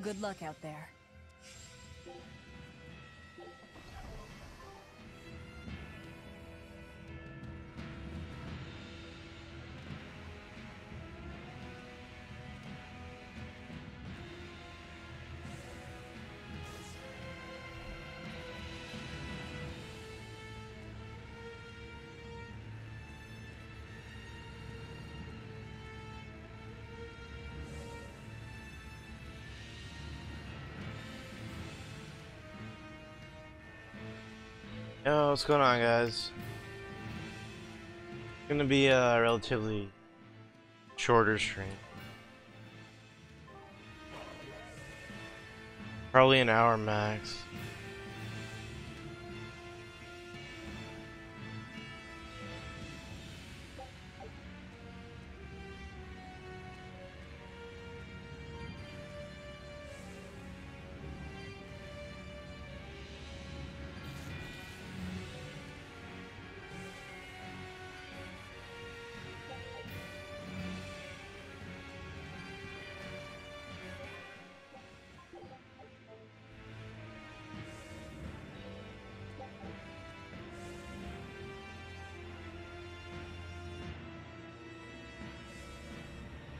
Good luck out there. Yo, what's going on, guys? It's gonna be a relatively shorter stream. Probably an hour max.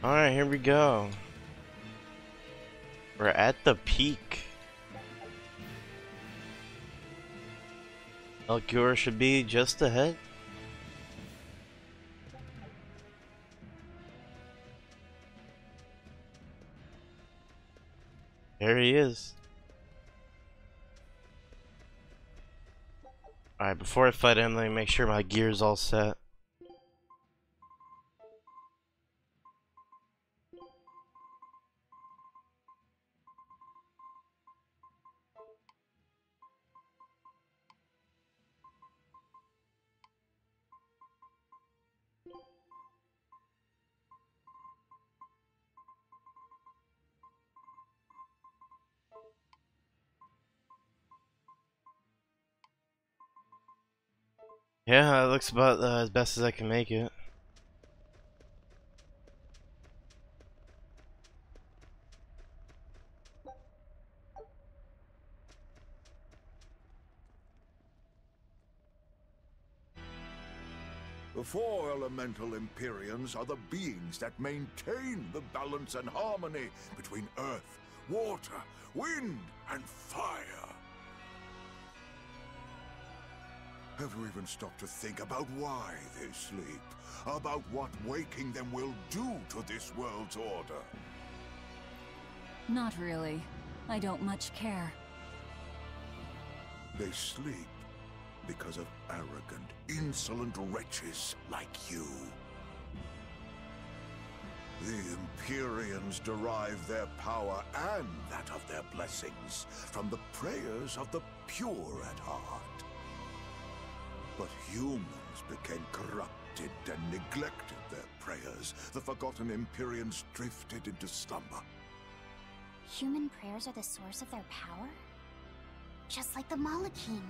Alright, here we go. We're at the peak. Melchior should be just ahead. There he is. Alright, before I fight him, let me make sure my gear's all set. Yeah, it looks about as best as I can make it. The four elemental Empyreans are the beings that maintain the balance and harmony between earth, water, wind, and fire. Have you even stopped to think about why they sleep? About what waking them will do to this world's order? Not really. I don't much care. They sleep because of arrogant, insolent wretches like you. The Empyreans derive their power and that of their blessings from the prayers of the pure at heart. But humans became corrupted and neglected their prayers. The forgotten Empyreans drifted into slumber. Human prayers are the source of their power? Just like the Malachim.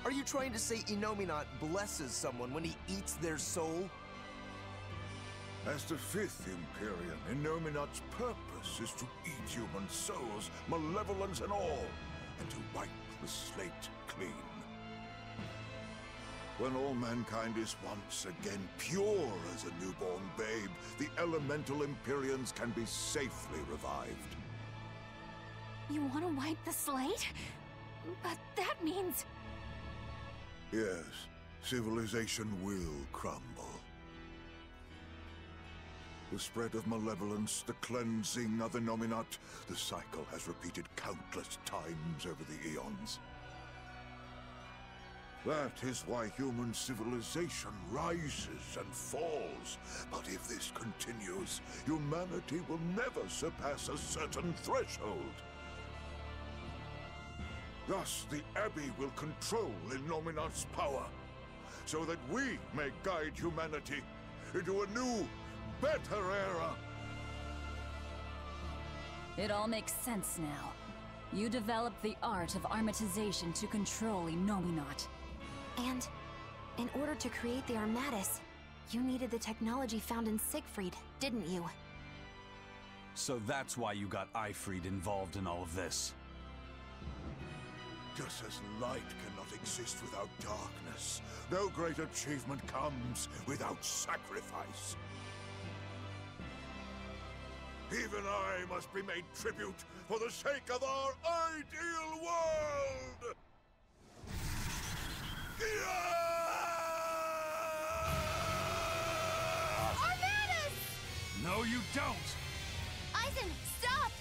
Are you trying to say Innominat blesses someone when he eats their soul? As the fifth Empyrean, Innominat's purpose is to eat human souls, malevolence and all, and to wipe the slate clean. When all mankind is once again pure as a newborn babe, the elemental Empyreans can be safely revived. You want to wipe the slate? But that means... Yes, civilization will crumble. The spread of malevolence, the cleansing of Innominat, the cycle has repeated countless times over the eons. That is why human civilization rises and falls. But if this continues, humanity will never surpass a certain threshold. Thus, the Abbey will control Illuminat's power, so that we may guide humanity into a new, better era. It all makes sense now. You developed the art of armatization to control Innominat. And in order to create the Armatus, you needed the technology found in Siegfried, didn't you? So that's why you got Ifried involved in all of this. Just as light cannot exist without darkness, no great achievement comes without sacrifice. Even I must be made tribute for the sake of our ideal world! Armatus! No, you don't! Aizen, stop!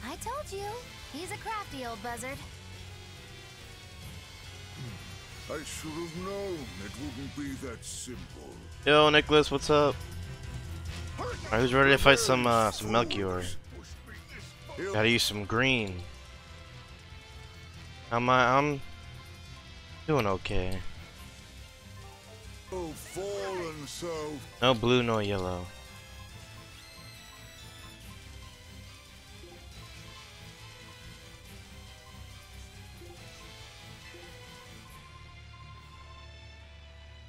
I told you, he's a crafty old buzzard. I should have known it wouldn't be that simple. Yo, Nicholas, what's up? Alright, who's ready to fight some Melchior? Gotta use some green. I'm doing okay. Oh, fallen so. No blue, no yellow.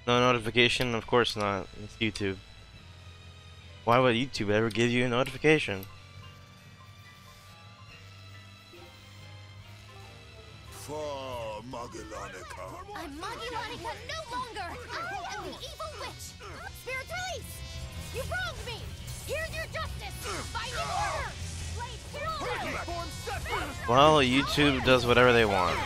No notification? Of course not. It's YouTube. Why would YouTube ever give you a notification? For Magellanica. I'm Magellanica no longer! I am the evil witch! Spirits release! You wronged me! Here's your justice! Binding order! Blade through! Well, YouTube does whatever they want.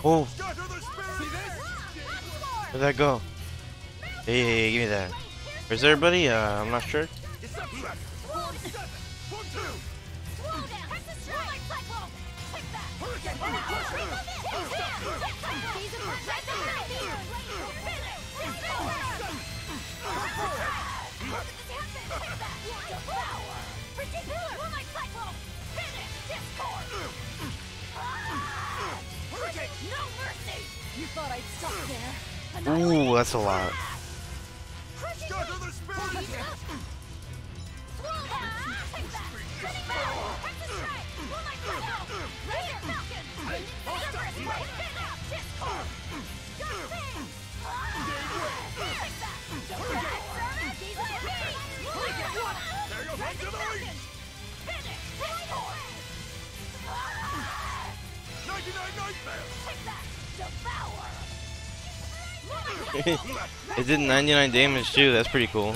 Oh, where'd that go? Hey, give me that. Where's everybody? I'm not sure. You thought I'd stop there? Ooh, that's a lot. It did 99 damage too, that's pretty cool.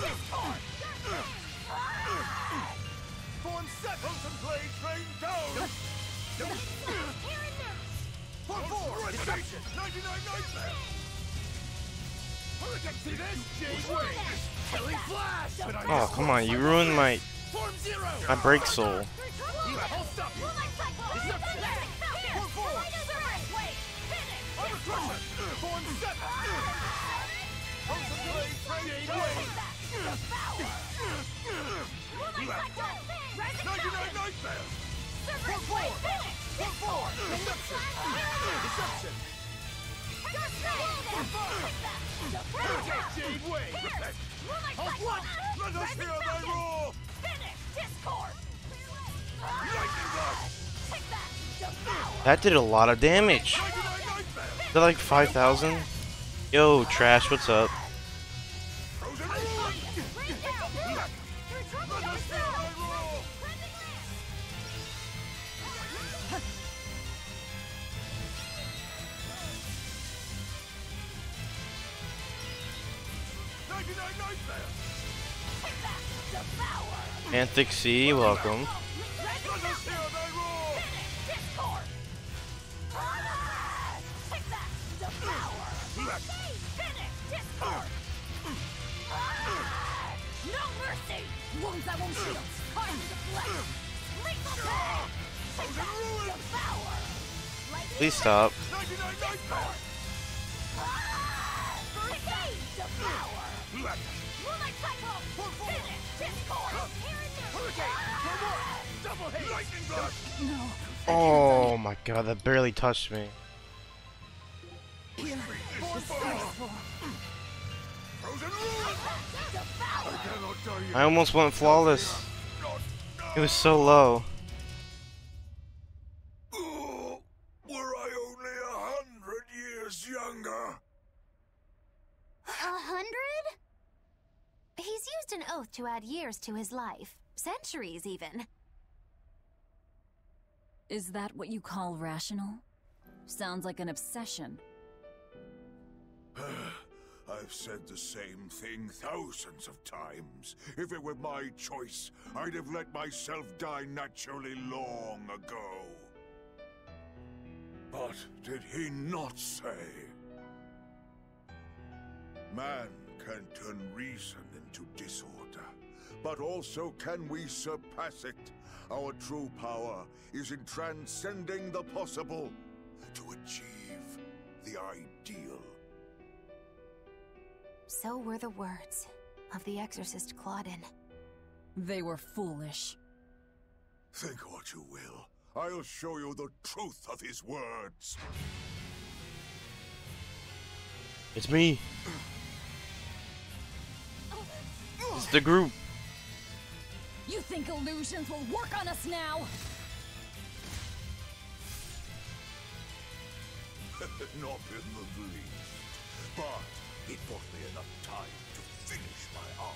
Oh, come on, you ruined my break soul. That did a lot of damage. Is that like 5,000? Yo, Trash, what's up? Anthic Sea, welcome. No mercy! Wounds I won't heal. Time to bless. Lethal pain! Devour! Please stop. Moonlight cyclone! Finish! Discord! Double hit! Lightning blast! No. Oh my god, that barely touched me. Frozen rule! I cannot tell you. I almost went flawless. It was so low. Oh, were I only 100 years younger? 100? He's used an oath to add years to his life. Centuries, even. Is that what you call rational? Sounds like an obsession. I've said the same thing thousands of times. If it were my choice, I'd have let myself die naturally long ago. But did he not say? Man can turn reason into disorder, but also can we surpass it? Our true power is in transcending the possible to achieve the ideal. So were the words of the exorcist Claudin. They were foolish. Think what you will. I'll show you the truth of his words. It's me. It's the group. You think illusions will work on us now? Not in the least. But it bought me enough time to finish my art.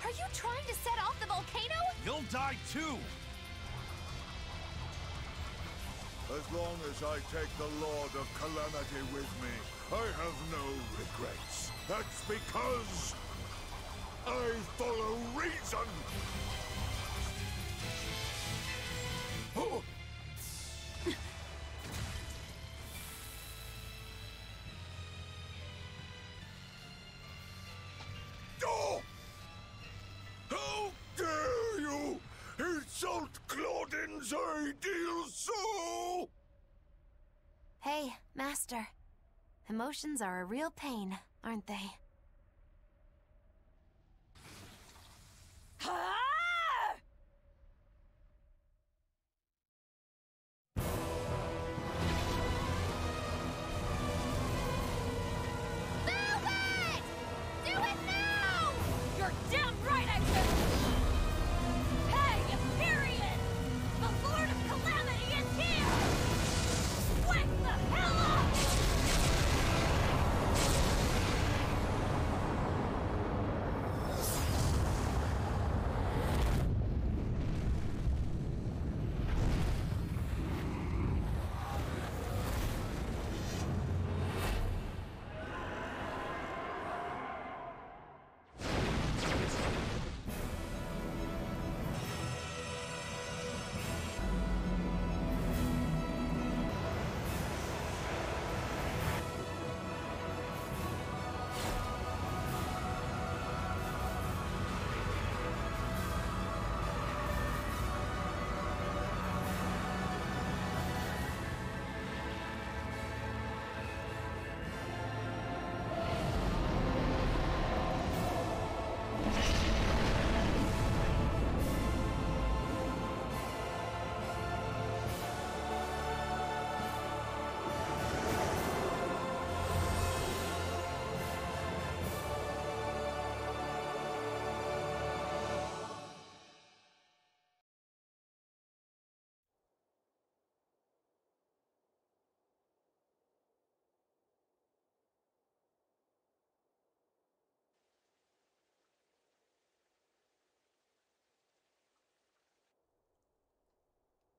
Are you trying to set off the volcano? You'll die too! As long as I take the Lord of Calamity with me, I have no regrets. That's because I follow reason! Oh. Oh! How dare you insult Claudin's ideal soul! Hey, Master. Emotions are a real pain, aren't they? Do it now! You're damn right I will! Hey, Imperium! The Lord of Calamity is here! Wake the hell up!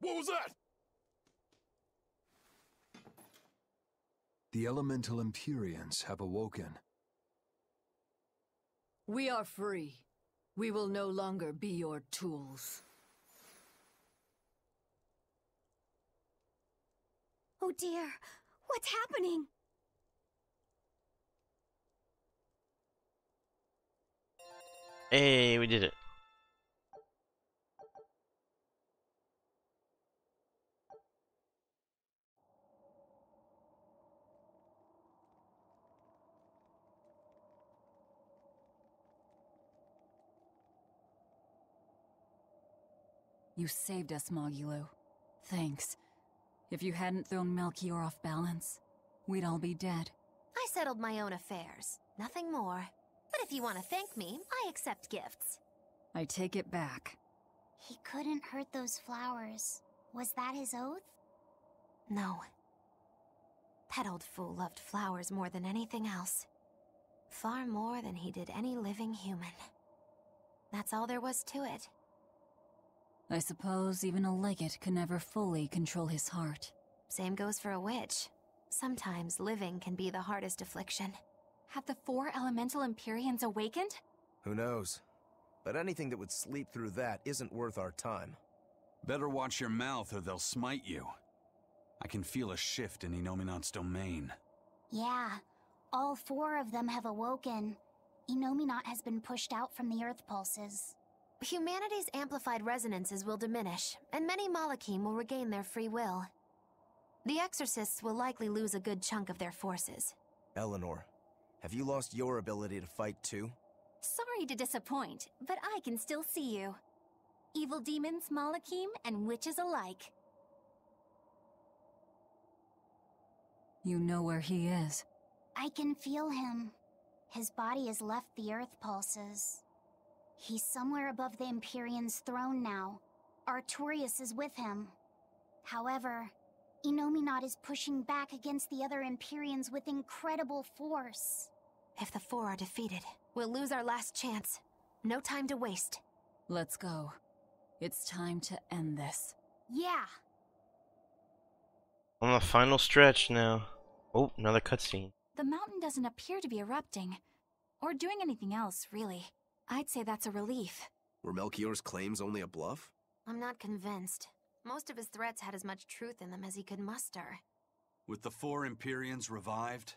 What was that? The elemental Empyreans have awoken. We are free. We will no longer be your tools. Oh dear, what's happening? Hey, we did it. You saved us, Mogulu. Thanks. If you hadn't thrown Melchior off balance, we'd all be dead. I settled my own affairs, nothing more. But if you want to thank me, I accept gifts. I take it back. He couldn't hurt those flowers. Was that his oath? No. That old fool loved flowers more than anything else. Far more than he did any living human. That's all there was to it. I suppose even a legate could never fully control his heart. Same goes for a witch. Sometimes living can be the hardest affliction. Have the 4 elemental Empyreans awakened? Who knows? But anything that would sleep through that isn't worth our time. Better watch your mouth or they'll smite you. I can feel a shift in Inominat's domain. Yeah, all 4 of them have awoken. Inominat has been pushed out from the Earth pulses. Humanity's amplified resonances will diminish, and many Malachim will regain their free will. The Exorcists will likely lose a good chunk of their forces. Eleanor, have you lost your ability to fight too? Sorry to disappoint, but I can still see you. Evil demons, Malachim, and witches alike. You know where he is. I can feel him. His body has left the Earth pulses. He's somewhere above the Empyrean's throne now. Artorias is with him. However, Inominat is pushing back against the other Empyreans with incredible force. If the 4 are defeated, we'll lose our last chance. No time to waste. Let's go. It's time to end this. Yeah. On the final stretch now. Oh, another cutscene. The mountain doesn't appear to be erupting. Or doing anything else, really. I'd say that's a relief. Were Melchior's claims only a bluff? I'm not convinced. Most of his threats had as much truth in them as he could muster. With the 4 Empyreans revived,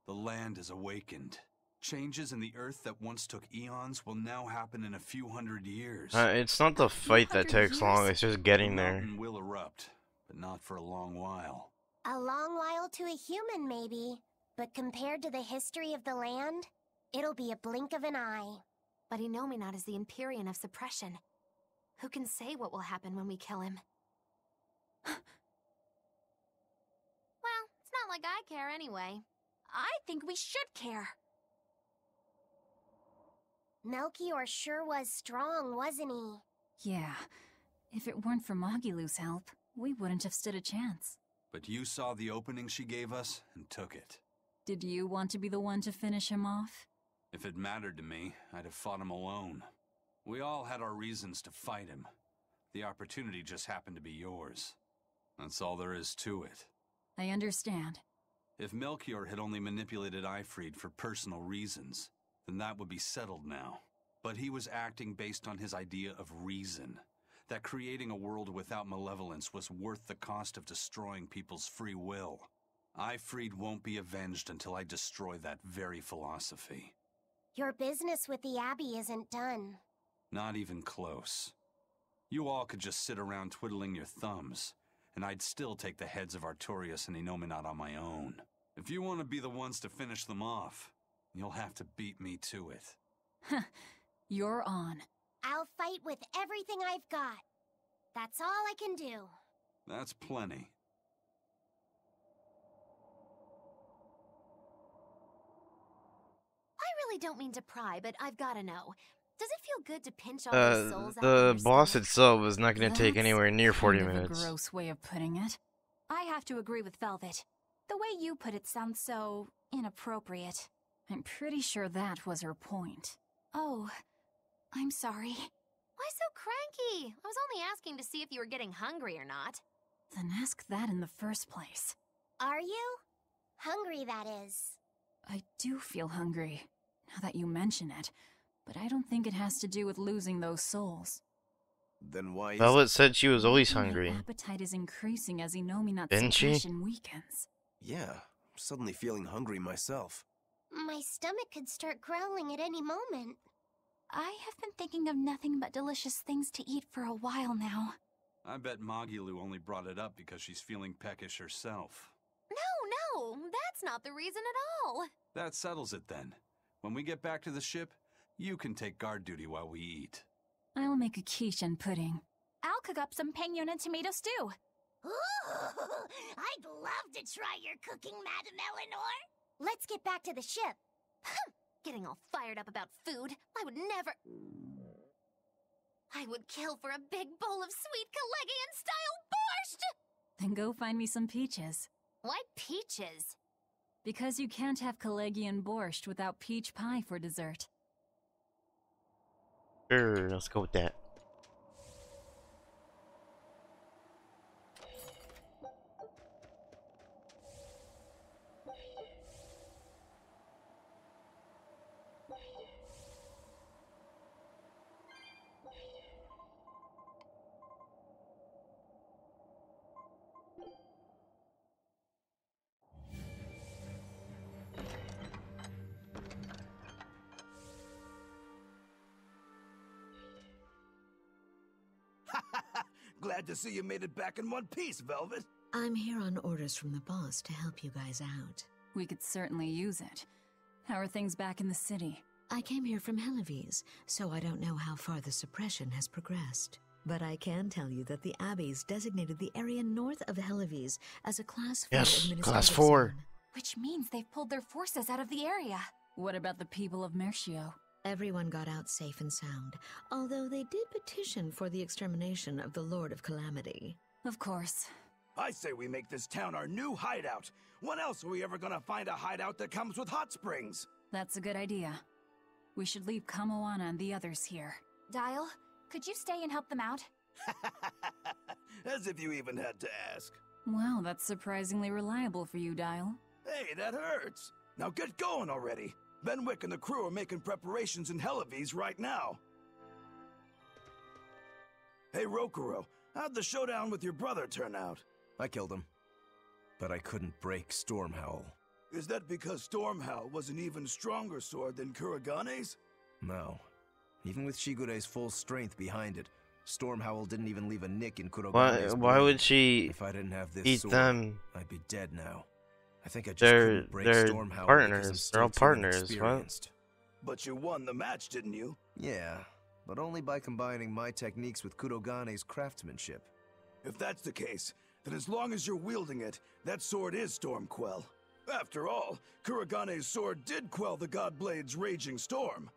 the land is awakened. Changes in the Earth that once took eons will now happen in a few hundred years. It's not the fight that takes long, it's just getting The there. mountain will erupt, but not for a long while. A long while to a human, maybe. But compared to the history of the land, it'll be a blink of an eye. But Inominat is the Empyrean of suppression. Who can say what will happen when we kill him? Well, it's not like I care anyway. I think we should care. Melchior sure was strong, wasn't he? Yeah. If it weren't for Mogulu's help, we wouldn't have stood a chance. But you saw the opening she gave us and took it. Did you want to be the one to finish him off? If it mattered to me, I'd have fought him alone. We all had our reasons to fight him. The opportunity just happened to be yours. That's all there is to it. I understand. If Melchior had only manipulated Ifrid for personal reasons, then that would be settled now. But he was acting based on his idea of reason. That creating a world without malevolence was worth the cost of destroying people's free will. Ifrid won't be avenged until I destroy that very philosophy. Your business with the Abbey isn't done. Not even close. You all could just sit around twiddling your thumbs, and I'd still take the heads of Artorias and Inominat on my own. If you want to be the ones to finish them off, you'll have to beat me to it. You're on. I'll fight with everything I've got. That's all I can do. That's plenty. I really don't mean to pry, but I've gotta know. Does it feel good to pinch all those souls out The of your boss stomach? itself is not going to take That's anywhere near 40 kind of minutes. A gross way of putting it. I have to agree with Velvet. The way you put it sounds so inappropriate. I'm pretty sure that was her point. Oh, I'm sorry. Why so cranky? I was only asking to see if you were getting hungry or not. Then ask that in the first place. Are you? Hungry, that is. I do feel hungry, now that you mention it, but I don't think it has to do with losing those souls. Then why Velvet said she was always My hungry. appetite is increasing as Inominat's Didn't she? suppression weakens. Yeah, I'm suddenly feeling hungry myself. My stomach could start growling at any moment. I have been thinking of nothing but delicious things to eat for a while now. I bet Magilu only brought it up because she's feeling peckish herself. No, that's not the reason at all. That settles it then. When we get back to the ship, you can take guard duty while we eat. I'll make a quiche and pudding. I'll cook up some pinyon and tomato stew. Ooh, I'd love to try your cooking, Madame Eleanor. Let's get back to the ship. Getting all fired up about food. I would never... I would kill for a big bowl of sweet Kalegian-style borscht! Then go find me some peaches. Why peaches? Because you can't have Kalegian borscht without peach pie for dessert. Sure, let's go with that. Glad to see you made it back in one piece, Velvet. I'm here on orders from the boss to help you guys out. We could certainly use it. How are things back in the city? I came here from Helives, so I don't know how far the suppression has progressed. But I can tell you that the Abbeys designated the area north of Helives as a Class 4 Yes, administrative Class 4. zone. Which means they've pulled their forces out of the area. What about the people of Mercio? Everyone got out safe and sound, although they did petition for the extermination of the Lord of Calamity. Of course. I say we make this town our new hideout. When else are we ever gonna find a hideout that comes with hot springs? That's a good idea. We should leave Kamoana and the others here. Dial, could you stay and help them out? As if you even had to ask. Wow, that's surprisingly reliable for you, Dial. Hey, that hurts. Now get going already. Benwick and the crew are making preparations in Helives right now. Hey, Rokuro, how'd the showdown with your brother turn out? I killed him. But I couldn't break Stormhowl. Is that because Stormhowl was an even stronger sword than Kuragane's? No. Even with Shigure's full strength behind it, Stormhowl didn't even leave a nick in Kuragane's Why blade. would she If I didn't have this eat sword, them? I'd be dead now. I think I just They're couldn't break Stormhowl because I'm partners. They're all still too partners. What? inexperienced. But you won the match, didn't you? Yeah, but only by combining my techniques with Kurogane's craftsmanship. If that's the case, then as long as you're wielding it, that sword is Stormquell. After all, Kuragane's sword did quell the Godblade's raging storm.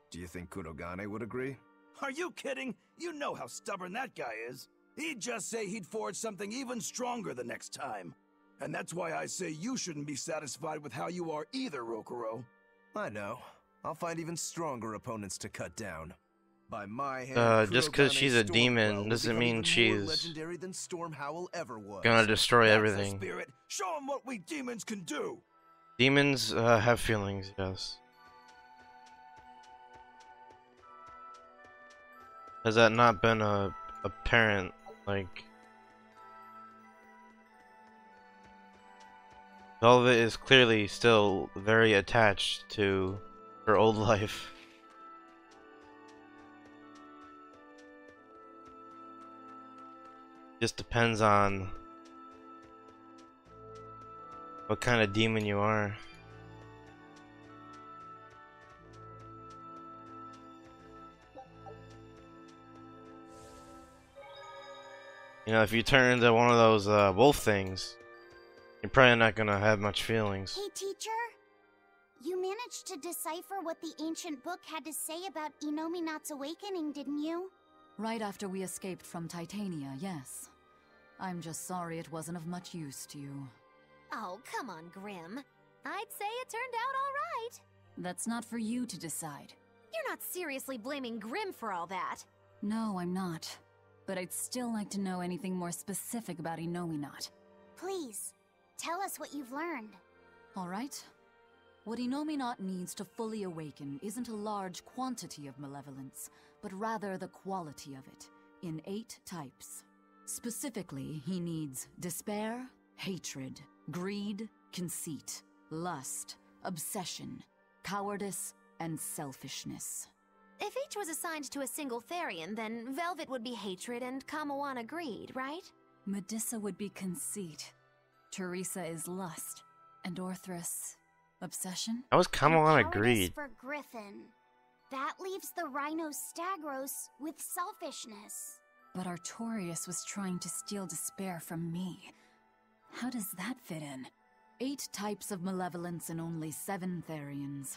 Do you think Kurogane would agree? Are you kidding? You know how stubborn that guy is. He'd just say he'd forge something even stronger the next time. And that's why I say you shouldn't be satisfied with how you are either, Rokuro. I know. I'll find even stronger opponents to cut down. By my hand, Just because Kurogane's she's a Stormquell demon will doesn't become mean even more she's legendary than Stormhowl ever was. gonna destroy That's everything. the spirit. Show him what we demons can do. Demons have feelings, yes. Has that not been apparent? Like, Velvet is clearly still very attached to her old life. Just depends on what kind of demon you are. You know, if you turn into one of those wolf things, you're probably not gonna have much feelings. Hey, teacher. You managed to decipher what the ancient book had to say about Inominat's awakening, didn't you? Right after we escaped from Titania, yes. I'm just sorry it wasn't of much use to you. Oh, come on, Grim. I'd say it turned out all right. That's not for you to decide. You're not seriously blaming Grim for all that. No, I'm not. But I'd still like to know anything more specific about Inominat. Please, tell us what you've learned. Alright. What Innominat needs to fully awaken isn't a large quantity of malevolence, but rather the quality of it, in 8 types. Specifically, he needs despair, hatred, greed, conceit, lust, obsession, cowardice, and selfishness. If each was assigned to a single Therian, then Velvet would be hatred and Kamawana greed, right? Medissa would be conceit. Teresa is lust. And Orthrus, obsession? How was Kamawana Cowardice greed? for Griffin. That leaves the Rhino Stagros with selfishness. But Artorius was trying to steal despair from me. How does that fit in? 8 types of malevolence and only 7 Therians.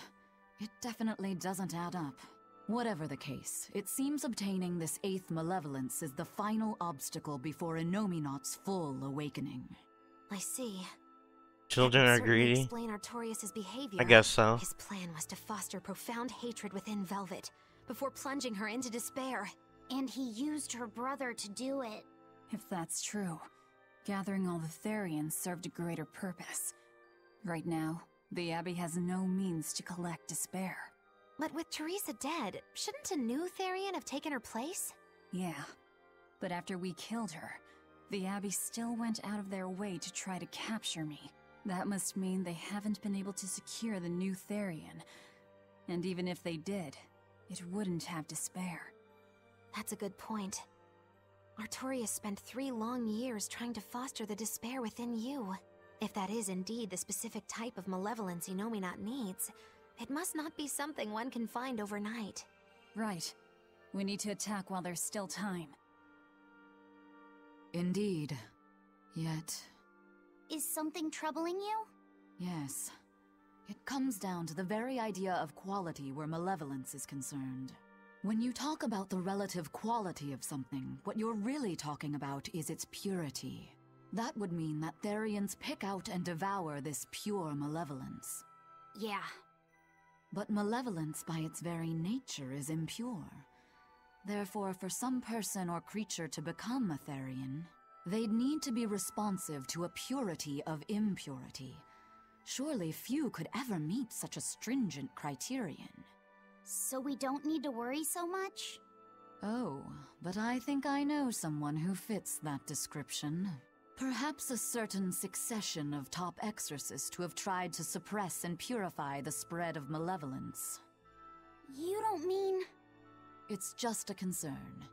It definitely doesn't add up. Whatever the case, it seems obtaining this 8th malevolence is the final obstacle before Innominat's full awakening. I see. Children That are would certainly greedy? explain Artorius' behavior. I guess so. His plan was to foster profound hatred within Velvet, before plunging her into despair. And he used her brother to do it. If that's true, gathering all the Therians served a greater purpose. Right now, the Abbey has no means to collect despair. But with Teresa dead, shouldn't a new Therian have taken her place? Yeah, but after we killed her, the Abbey still went out of their way to try to capture me. That must mean they haven't been able to secure the new Therian. And even if they did, it wouldn't have despair. That's a good point. Artorius spent 3 long years trying to foster the despair within you. If that is indeed the specific type of malevolence Innominat needs, it must not be something one can find overnight. Right. We need to attack while there's still time. Indeed. Yet... Is something troubling you? yes. It comes down to the very idea of quality where malevolence is concerned. When you talk about the relative quality of something, what you're really talking about is its purity. That would mean that Therians pick out and devour this pure malevolence. Yeah. But malevolence by its very nature is impure. Therefore, for some person or creature to become a Therian, they'd need to be responsive to a purity of impurity. Surely few could ever meet such a stringent criterion. So we don't need to worry so much? Oh, but I think I know someone who fits that description. Perhaps a certain succession of top exorcists who have tried to suppress and purify the spread of malevolence. You don't mean... It's just a concern.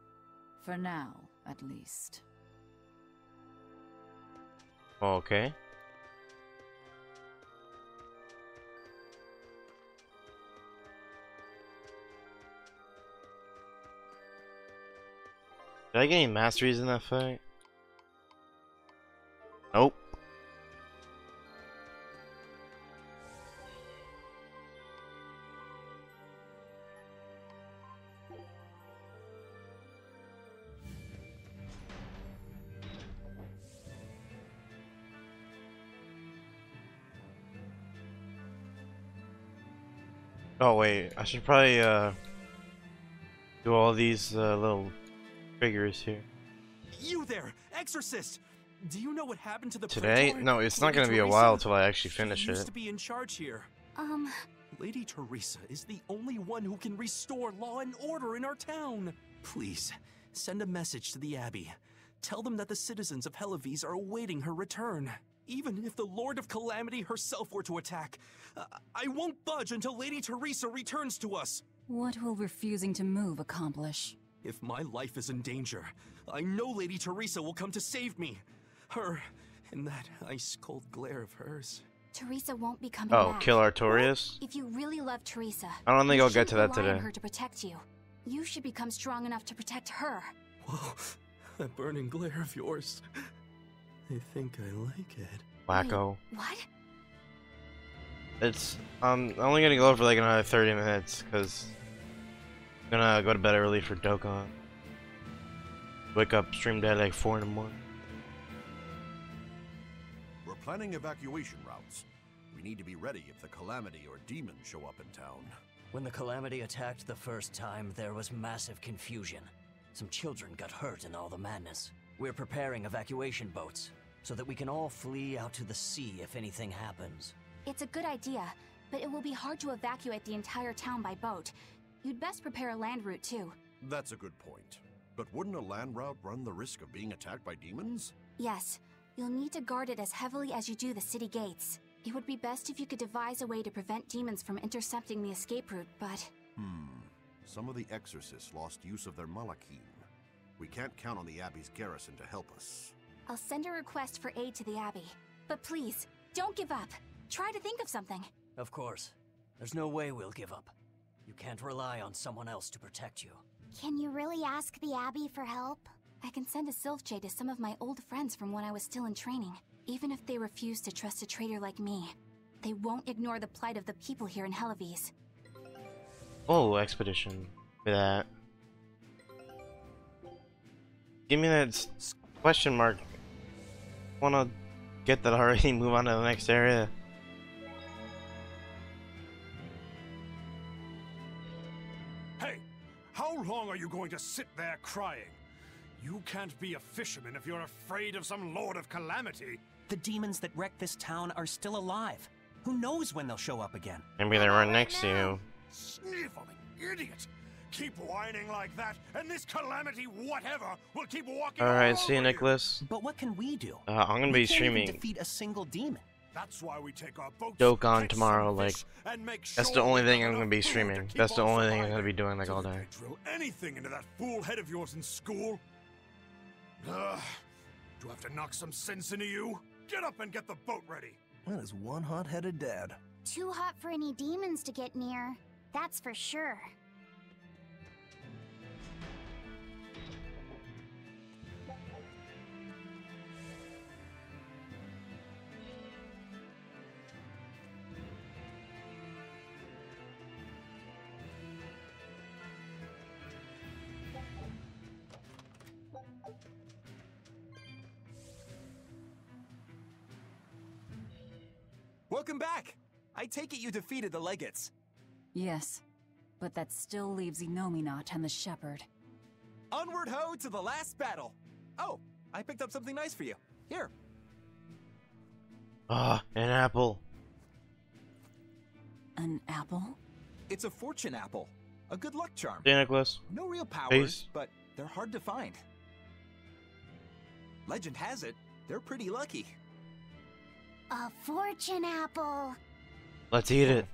For now, at least. Okay. Did I get any masteries in that fight? Nope. Oh wait, I should probably do all these little figures here. You there, exorcist! Do you know what happened to the Today? Praetor? No, it's not Lady gonna be a Teresa? while till I actually finish She used it. to be in charge here. Lady Teresa is the only one who can restore law and order in our town. Please, send a message to the Abbey. Tell them that the citizens of Helives are awaiting her return. Even if the Lord of Calamity herself were to attack, I won't budge until Lady Teresa returns to us. What will refusing to move accomplish? If my life is in danger, I know Lady Teresa will come to save me. Her, in that ice-cold glare of hers. Teresa won't be coming Oh, back. kill Artorius? If you really love Teresa, I don't think you I'll get to that shouldn't rely on today. her to protect you. You should become strong enough to protect her. Whoa, that burning glare of yours. I think I like it. Wacko. What? It's I'm only gonna go for like another 30 minutes because I'm gonna go to bed early for Dokkan. Wake up, stream dead like 4 in the morning. We're planning evacuation routes. We need to be ready if the Calamity or Demon show up in town. When the Calamity attacked the first time, there was massive confusion. Some children got hurt in all the madness. We're preparing evacuation boats, so that we can all flee out to the sea if anything happens. It's a good idea, but it will be hard to evacuate the entire town by boat. You'd best prepare a land route too. That's a good point. But wouldn't a land route run the risk of being attacked by demons? Yes, you'll need to guard it as heavily as you do the city gates. It would be best if you could devise a way to prevent demons from intercepting the escape route, but... Some of the exorcists lost use of their Malachim. We can't count on the Abbey's garrison to help us. I'll send a request for aid to the Abbey. But please, don't give up. Try to think of something. Of course. There's no way we'll give up. You can't rely on someone else to protect you. Can you really ask the Abbey for help? I can send a Sylph to some of my old friends from when I was still in training. Even if they refuse to trust a traitor like me, they won't ignore the plight of the people here in Helives. Oh, expedition. Look at that. Give me that question mark. Wanna get that already, move on to the next area. Hey, how long are you going to sit there crying? You can't be a fisherman if you're afraid of some Lord of Calamity. The demons that wrecked this town are still alive. Who knows when they'll show up again? Maybe they're right next to you. Sniveling idiot! Keep whining like that, and this calamity whatever will keep walking. Alright, see you, Nicholas. But what can we do? I'm gonna be streaming defeat a single demon. That's why we take our boats, KAIOKEN tomorrow. Like, that's the only thing I'm gonna be streaming. That's the only thing I'm gonna be doing like all day. Drill anything into that fool head of yours in school. Do I have to knock some sense into you? Get up and get the boat ready. That is one hot-headed dad. Too hot for any demons to get near. That's for sure. Welcome back! I take it you defeated the Legates. Yes, but that still leaves Inominat and the Shepherd. Onward ho to the last battle! Oh, I picked up something nice for you. Here. Ah, an apple. An apple? It's a fortune apple. A good luck charm. Hey, Nicholas. No real powers, Peace. but they're hard to find. Legend has it, they're pretty lucky. A fortune apple. Let's eat it.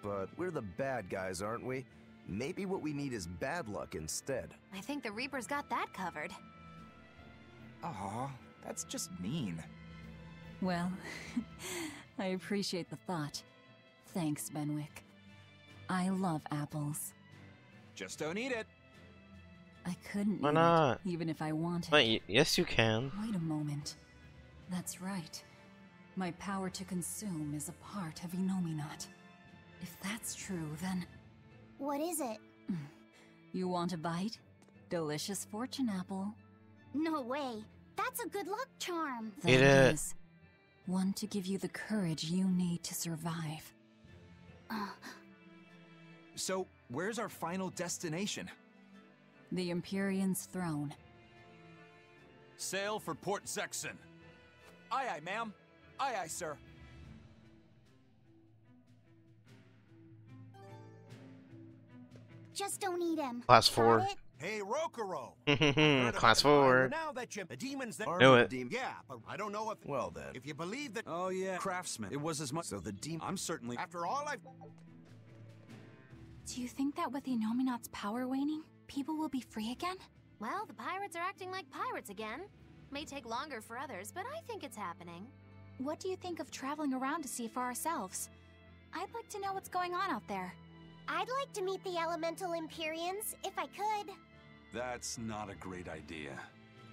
But we're the bad guys, aren't we? Maybe what we need is bad luck instead. I think the Reaper's got that covered. Aw, that's just mean. Well, I appreciate the thought. Thanks, Benwick. I love apples. Just don't eat it. I couldn't Why eat not? it, even if I wanted. But yes, you can. Wait a moment. That's right. My power to consume is a part of Inominat. If that's true, then... What is it? You want a bite? Delicious fortune apple. No way. That's a good luck charm. Eat it. Is one to give you the courage you need to survive. So, where's our final destination? The Empyrean's throne. Sail for Port Zexon. Aye, aye, ma'am. Aye, aye, sir. Just don't eat him. Class 4. Got it? Hey, Rokuro. Class 4. Now that you the demons that Knew it. Yeah, but I don't know if Well then. if you believe that. Oh yeah, craftsman. It was as much. So the demon. I'm certainly. After all I've. Do you think that with Inominat's power waning, people will be free again? Well, the pirates are acting like pirates again. May take longer for others, but I think it's happening. What do you think of traveling around to see for ourselves? I'd like to know what's going on out there. I'd like to meet the elemental Empyreans, if I could. That's not a great idea.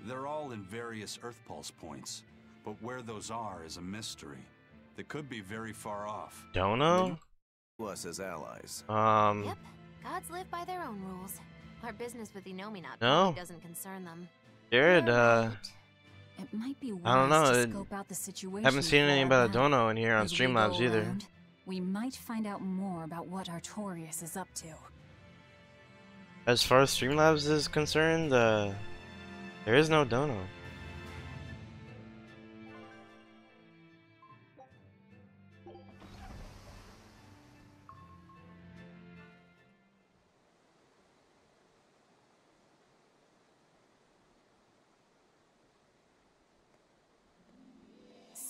They're all in various Earth Pulse points, but where those are is a mystery. They could be very far off. Don't know. Us as allies. Yep. Gods live by their own rules. Our business with Inominat No. probably doesn't concern them. Jared, It might be wise I don't know. to scope out the situation. Haven't seen anything about a before dono in here on as we go Streamlabs either. around, we might find out more about what Artorias is up to. As far as Streamlabs is concerned, there is no dono.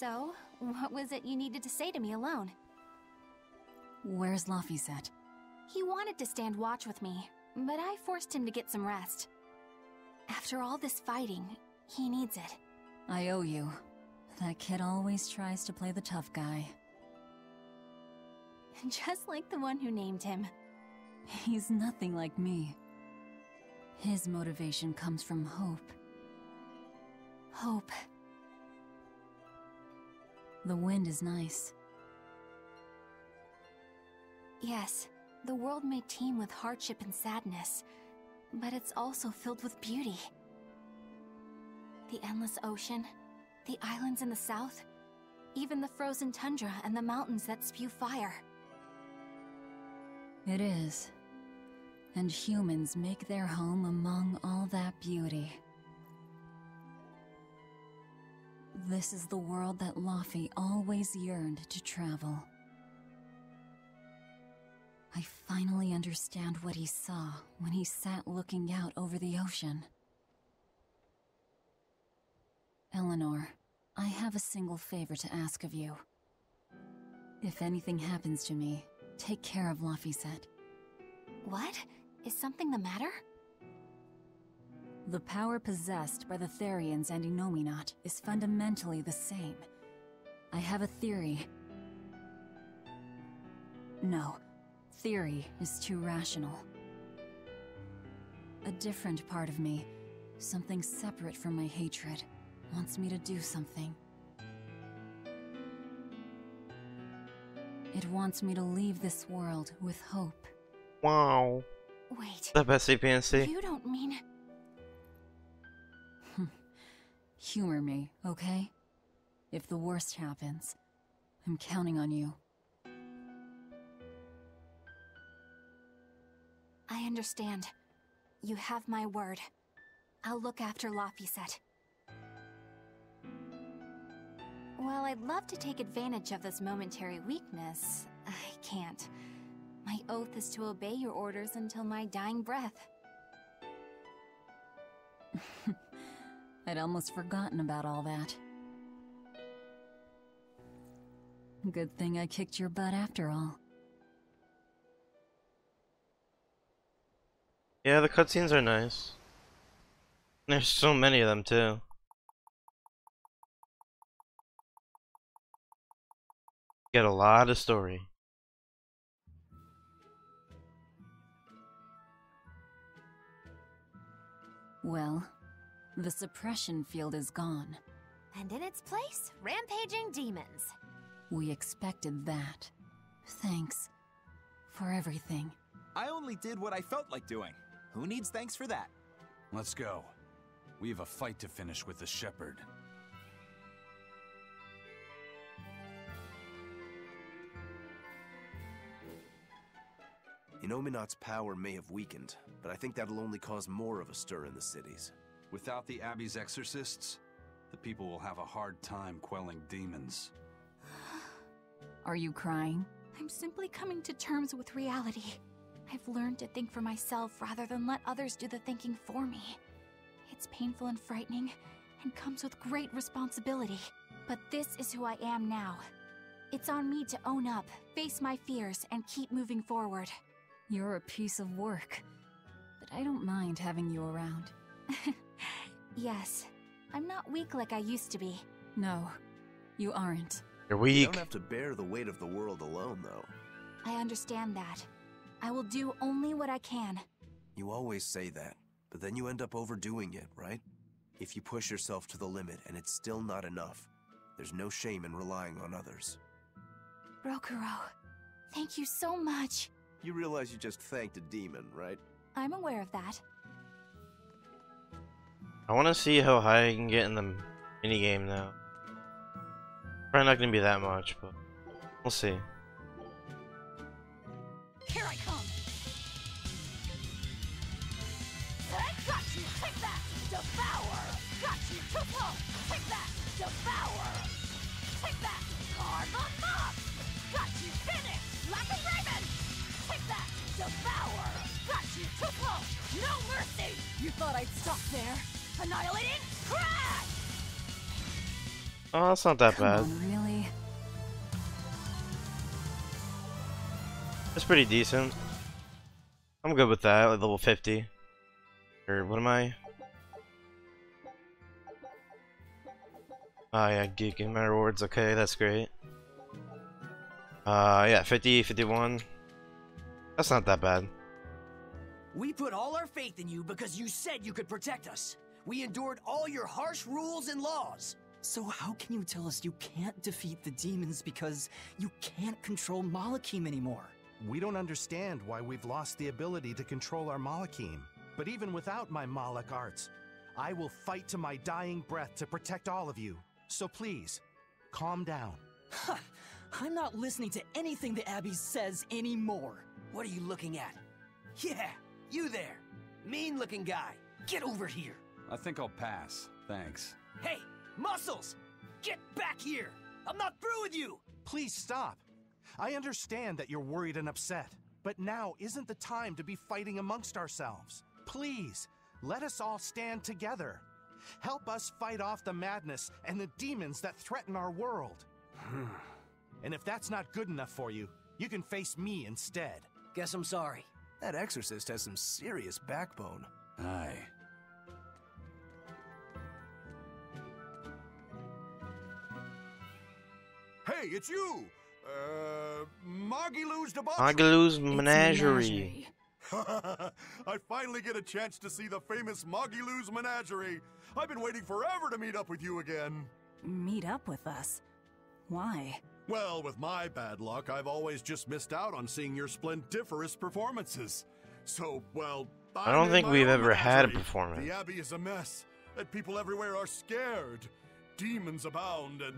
So, what was it you needed to say to me alone? Where's Laphicet? He wanted to stand watch with me, but I forced him to get some rest. After all this fighting, he needs it. I owe you. That kid always tries to play the tough guy. Just like the one who named him. He's nothing like me. His motivation comes from hope. Hope. The wind is nice. Yes, the world may teem with hardship and sadness, but it's also filled with beauty. The endless ocean, the islands in the south, even the frozen tundra and the mountains that spew fire. It is. And humans make their home among all that beauty. This is the world that Laphie always yearned to travel. I finally understand what he saw when he sat looking out over the ocean. Eleanor, I have a single favor to ask of you. If anything happens to me, take care of Laphicet. What? Is something the matter? The power possessed by the Therians and Innominat is fundamentally the same. I have a theory. No, theory is too rational. A different part of me, something separate from my hatred, wants me to do something. It wants me to leave this world with hope. Wow. Wait. The best CPNC. You don't mean... Humor me, okay? If the worst happens, I'm counting on you. I understand. You have my word. I'll look after Laphicet. While I'd love to take advantage of this momentary weakness, I can't. My oath is to obey your orders until my dying breath. I'd almost forgotten about all that. Good thing I kicked your butt after all. Yeah, the cutscenes are nice. There's so many of them too. Get a lot of story. Well, the suppression field is gone. And in its place, rampaging demons. We expected that. Thanks for everything. I only did what I felt like doing. Who needs thanks for that? Let's go. We have a fight to finish with the Shepherd. Innominat's power may have weakened, but I think that'll only cause more of a stir in the cities. Without the Abbey's exorcists, the people will have a hard time quelling demons. Are you crying? I'm simply coming to terms with reality. I've learned to think for myself rather than let others do the thinking for me. It's painful and frightening, and comes with great responsibility. But this is who I am now. It's on me to own up, face my fears, and keep moving forward. You're a piece of work, but I don't mind having you around. Yes, I'm not weak like I used to be. No, you aren't. You're weak. You don't have to bear the weight of the world alone, though. I understand that. I will do only what I can. You always say that, but then you end up overdoing it, right? If you push yourself to the limit and it's still not enough, there's no shame in relying on others. Rokuro, thank you so much. You realize you just thanked a demon, right? I'm aware of that. I want to see how high I can get in the minigame now. Probably not going to be that much, but we'll see. Here I come! I got you! Take that! Devour! Got you! Too close! Take that! Devour! Take that! Karma Mafs! Got you! Finish! Like a raven! Take that! Devour! Got you! Too close! No mercy! You thought I'd stop there? Annihilating Crash! Oh, that's not that bad. Come on, really? It's pretty decent. I'm good with that, like level 50. Or what am I? Oh yeah, geeking my rewards, okay, that's great. Yeah, 50, 51. That's not that bad. We put all our faith in you because you said you could protect us. We endured all your harsh rules and laws. So how can you tell us you can't defeat the demons because you can't control Malakim anymore? We don't understand why we've lost the ability to control our Malakim. But even without my Malak arts, I will fight to my dying breath to protect all of you. So please, calm down. Huh. I'm not listening to anything the Abbey says anymore. What are you looking at? Yeah, you there. Mean-looking guy. Get over here. I think I'll pass. Thanks. Hey, Muscles! Get back here! I'm not through with you! Please stop. I understand that you're worried and upset, but now isn't the time to be fighting amongst ourselves. Please, let us all stand together. Help us fight off the madness and the demons that threaten our world. And if that's not good enough for you, you can face me instead. Guess I'm sorry. That exorcist has some serious backbone. Aye. Hey, it's you! Magilou's debauchery. Magilou's Menagerie. I finally get a chance to see the famous Magilou's Menagerie. I've been waiting forever to meet up with you again. Meet up with us? Why? Well, with my bad luck, I've always just missed out on seeing your splendiferous performances. So, well, I don't think we've ever had a performance. The Abbey is a mess, and people everywhere are scared. Demons abound, and,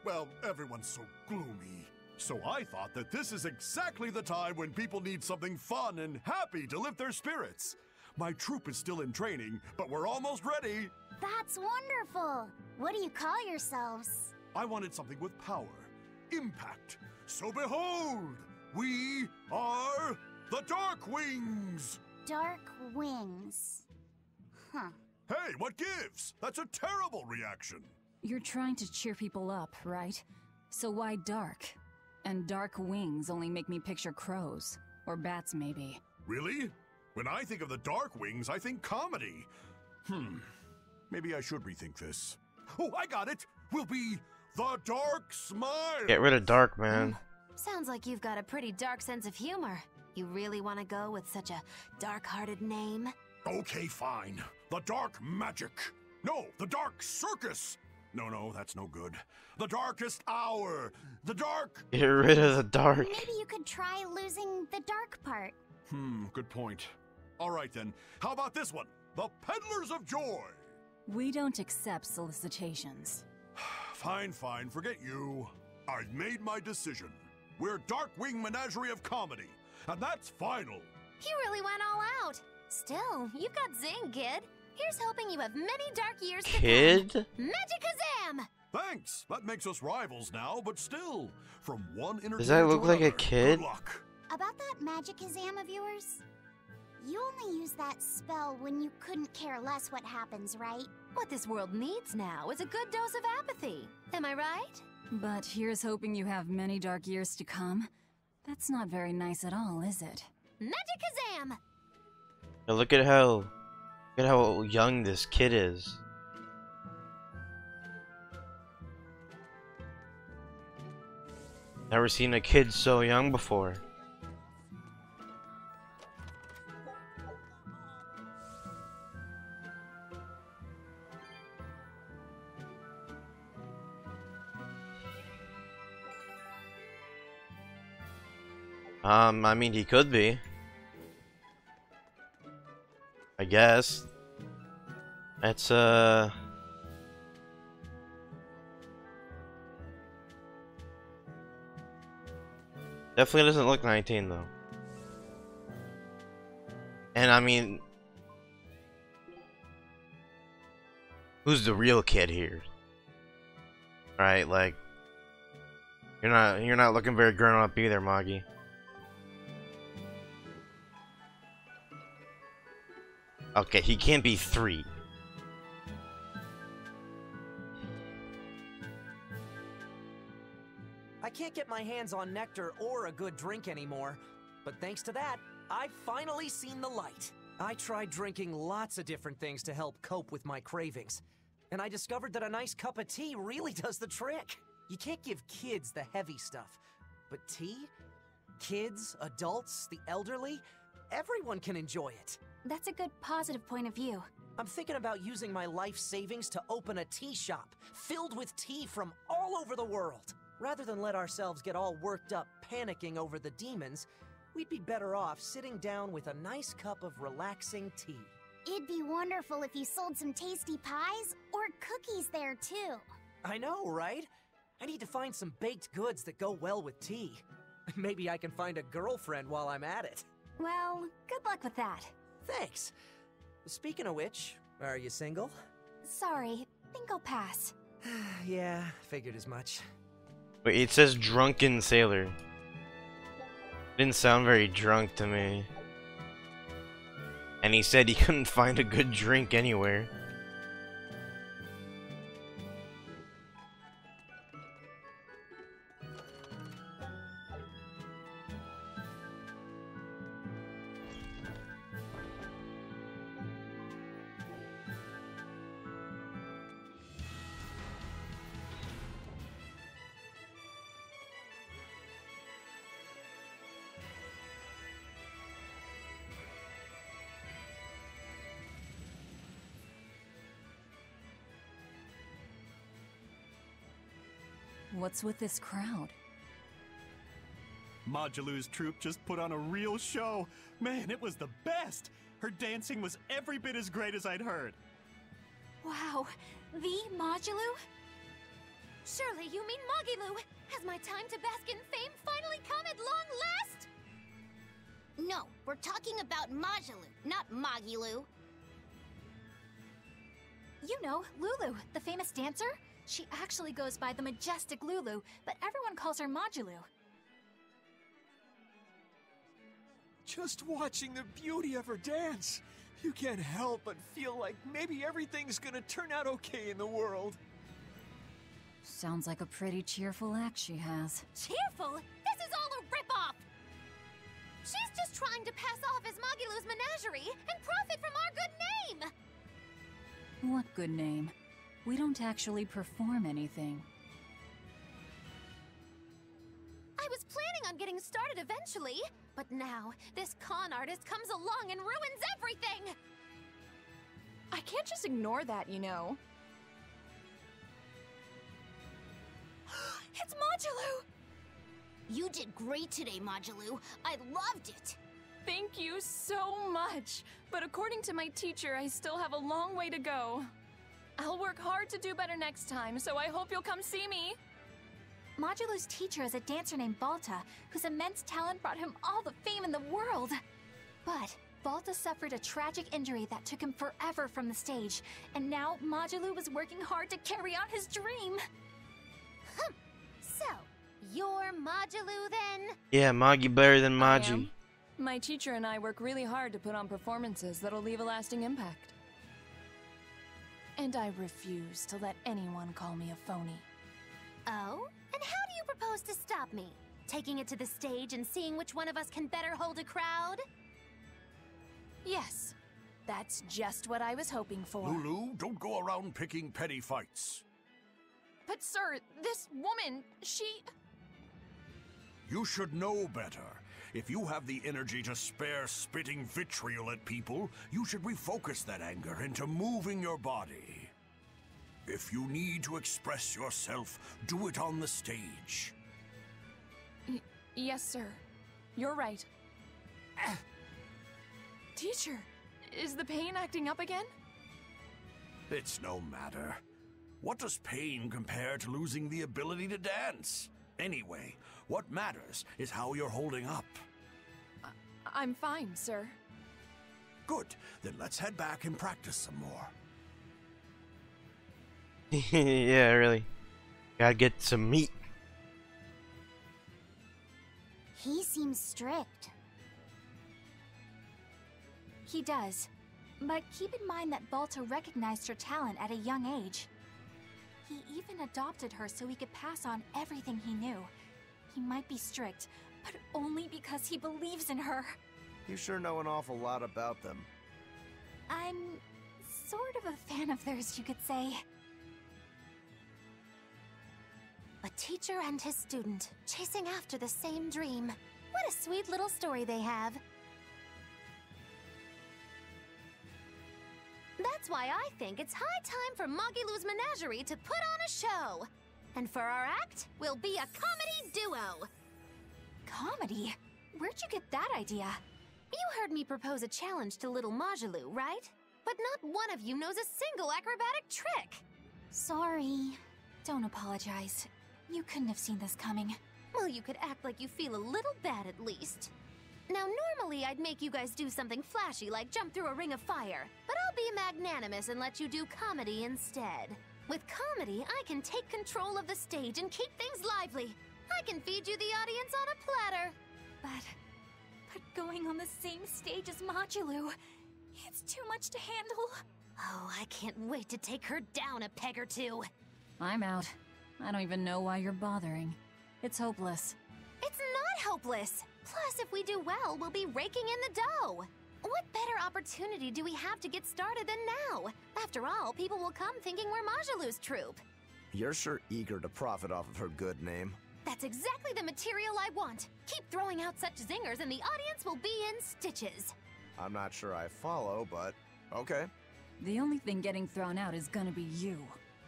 well, everyone's so gloomy. So I thought that this is exactly the time when people need something fun and happy to lift their spirits. My troop is still in training, but we're almost ready. That's wonderful. What do you call yourselves? I wanted something with power, impact. So behold, we are the Dark Wings. Dark Wings. Huh. Hey, what gives? That's a terrible reaction. You're trying to cheer people up, right? So why dark? And dark wings only make me picture crows. Or bats, maybe. Really? When I think of the Dark Wings, I think comedy. Maybe I should rethink this. Oh, I got it! We'll be the Dark Smile! Get rid of dark, man. Sounds like you've got a pretty dark sense of humor. You really want to go with such a dark-hearted name? Okay, fine. The Dark Magic. No, the Dark Circus. No, that's no good. The Darkest Hour. The Dark... Get rid of the dark. Maybe you could try losing the dark part. Good point. All right then. How about this one? The Peddlers of Joy. We don't accept solicitations. Fine, forget you. I've made my decision. We're Darkwing Menagerie of Comedy, and that's final. You really went all out. Still, you've got zing, kid. Here's hoping you have many dark years to come. Magikazam! Thanks. That makes us rivals now, but still, from one entertainer Does that look to like a another, kid? Good luck. About that Magikazam of yours? You only use that spell when you couldn't care less what happens, right? What this world needs now is a good dose of apathy. Am I right? But here's hoping you have many dark years to come. That's not very nice at all, is it? Magikazam! Now look at how young this kid is. Never seen a kid so young before. I mean, he could be. I guess. It's, definitely doesn't look 19, though. And, I mean... Who's the real kid here? Right, like... You're not looking very grown up either, Magi. Okay, he can't be 3. can't get my hands on nectar or a good drink anymore. But thanks to that, I've finally seen the light. I tried drinking lots of different things to help cope with my cravings. And I discovered that a nice cup of tea really does the trick. You can't give kids the heavy stuff. But tea? Kids, adults, the elderly, everyone can enjoy it. That's a good positive point of view. I'm thinking about using my life savings to open a tea shop filled with tea from all over the world. Rather than let ourselves get all worked up panicking over the demons, we'd be better off sitting down with a nice cup of relaxing tea. It'd be wonderful if you sold some tasty pies or cookies there too. I know, right? I need to find some baked goods that go well with tea. Maybe I can find a girlfriend while I'm at it. Well, good luck with that. Thanks. Speaking of which, are you single? Sorry, think I'll pass. Yeah, figured as much. Wait, it says drunken sailor. Didn't sound very drunk to me. And he said he couldn't find a good drink anywhere. What's with this crowd? Majilu's troupe just put on a real show. Man, it was the best! Her dancing was every bit as great as I'd heard. Wow, the Majilu? Surely you mean Magilu! Has my time to bask in fame finally come at long last? No, we're talking about Majilu, not Magilu. You know, Lulu, the famous dancer? She actually goes by the majestic Lulu, but everyone calls her Majilu. Just watching the beauty of her dance, you can't help but feel like maybe everything's gonna turn out okay in the world. Sounds like a pretty cheerful act she has. Cheerful? This is all a ripoff! She's just trying to pass off as Magilu's menagerie and profit from our good name! What good name? We don't actually perform anything. I was planning on getting started eventually, but now this con artist comes along and ruins everything! I can't just ignore that, you know. It's Majilu! You did great today, Majilu. I loved it! Thank you so much! But according to my teacher, I still have a long way to go. I'll work hard to do better next time, so I hope you'll come see me! Majilu's teacher is a dancer named Balta, whose immense talent brought him all the fame in the world. But Balta suffered a tragic injury that took him forever from the stage, and now Majilu was working hard to carry out his dream. So, you're Majilu then? Yeah, Magi better than Maji. My teacher and I work really hard to put on performances that'll leave a lasting impact. And I refuse to let anyone call me a phony. Oh? And how do you propose to stop me? Taking it to the stage and seeing which one of us can better hold a crowd? Yes, that's just what I was hoping for. Lulu, don't go around picking petty fights. But sir, this woman, she... You should know better. If you have the energy to spare spitting vitriol at people, you should refocus that anger into moving your body. If you need to express yourself, do it on the stage. Yes, sir. You're right. Teacher, is the pain acting up again? It's no matter. What does pain compare to losing the ability to dance? Anyway, what matters is how you're holding up. I'm fine, sir. Good. Then let's head back and practice some more. Yeah, really. Gotta get some meat. He seems strict. He does. But keep in mind that Balta recognized her talent at a young age. He even adopted her so he could pass on everything he knew. He might be strict, but only because he believes in her. You sure know an awful lot about them. I'm sort of a fan of theirs, you could say. A teacher and his student, chasing after the same dream. What a sweet little story they have. That's why I think it's high time for Magilou's Menagerie to put on a show. And for our act, we'll be a comedy duo. Comedy? Where'd you get that idea? You heard me propose a challenge to little Majalou, right? But not one of you knows a single acrobatic trick. Sorry. Don't apologize. You couldn't have seen this coming. Well, you could act like you feel a little bad at least. Now, normally I'd make you guys do something flashy like jump through a ring of fire, but I'll be magnanimous and let you do comedy instead. With comedy, I can take control of the stage and keep things lively. I can feed you the audience on a platter. But going on the same stage as Majalou, it's too much to handle. Oh, I can't wait to take her down a peg or two. I'm out. I don't even know why you're bothering. It's hopeless. It's not hopeless. Plus, if we do well, we'll be raking in the dough. What better opportunity do we have to get started than now? After all, people will come thinking we're Majalou's troupe. You're sure eager to profit off of her good name. That's exactly the material I want. Keep throwing out such zingers and the audience will be in stitches. I'm not sure I follow, but okay. The only thing getting thrown out is gonna be you.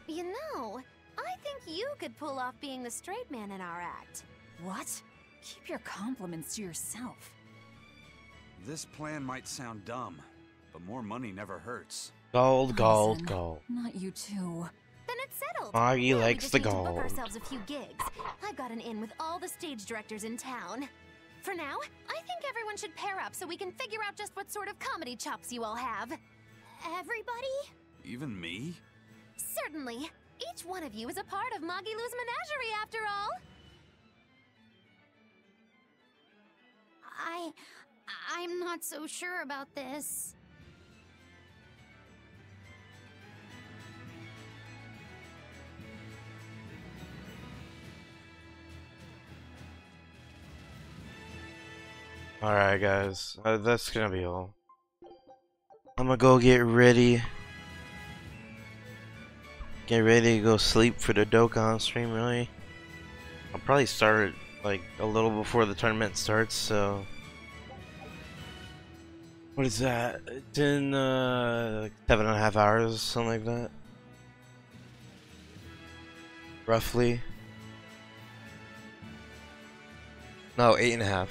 You know, I think you could pull off being the straight man in our act. What? Keep your compliments to yourself. This plan might sound dumb, but more money never hurts. Gold, gold, Listen, gold. Not you too. Then it's settled. Maggie Now likes the we just need to gold. book ourselves a few gigs. I've got an in with all the stage directors in town. For now, I think everyone should pair up so we can figure out just what sort of comedy chops you all have. Everybody? Even me? Certainly. Each one of you is a part of Magilou's Menagerie, after all. I'm not so sure about this. Alright, guys. That's gonna be all. I'm gonna go get ready. Get ready to go sleep for the Dokkan stream, really. I'll probably start like a little before the tournament starts, so. What is that? It's in like 7.5 hours, something like that. Roughly. No, 8.5.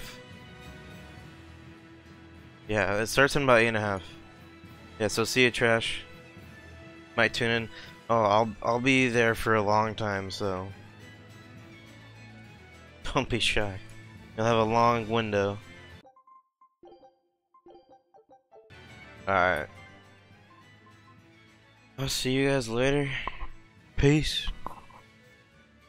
Yeah, it starts in about 8.5. Yeah, so see you, Trash. Might tune in. Oh, I'll be there for a long time, so don't be shy. You'll have a long window. Alright. I'll see you guys later. Peace.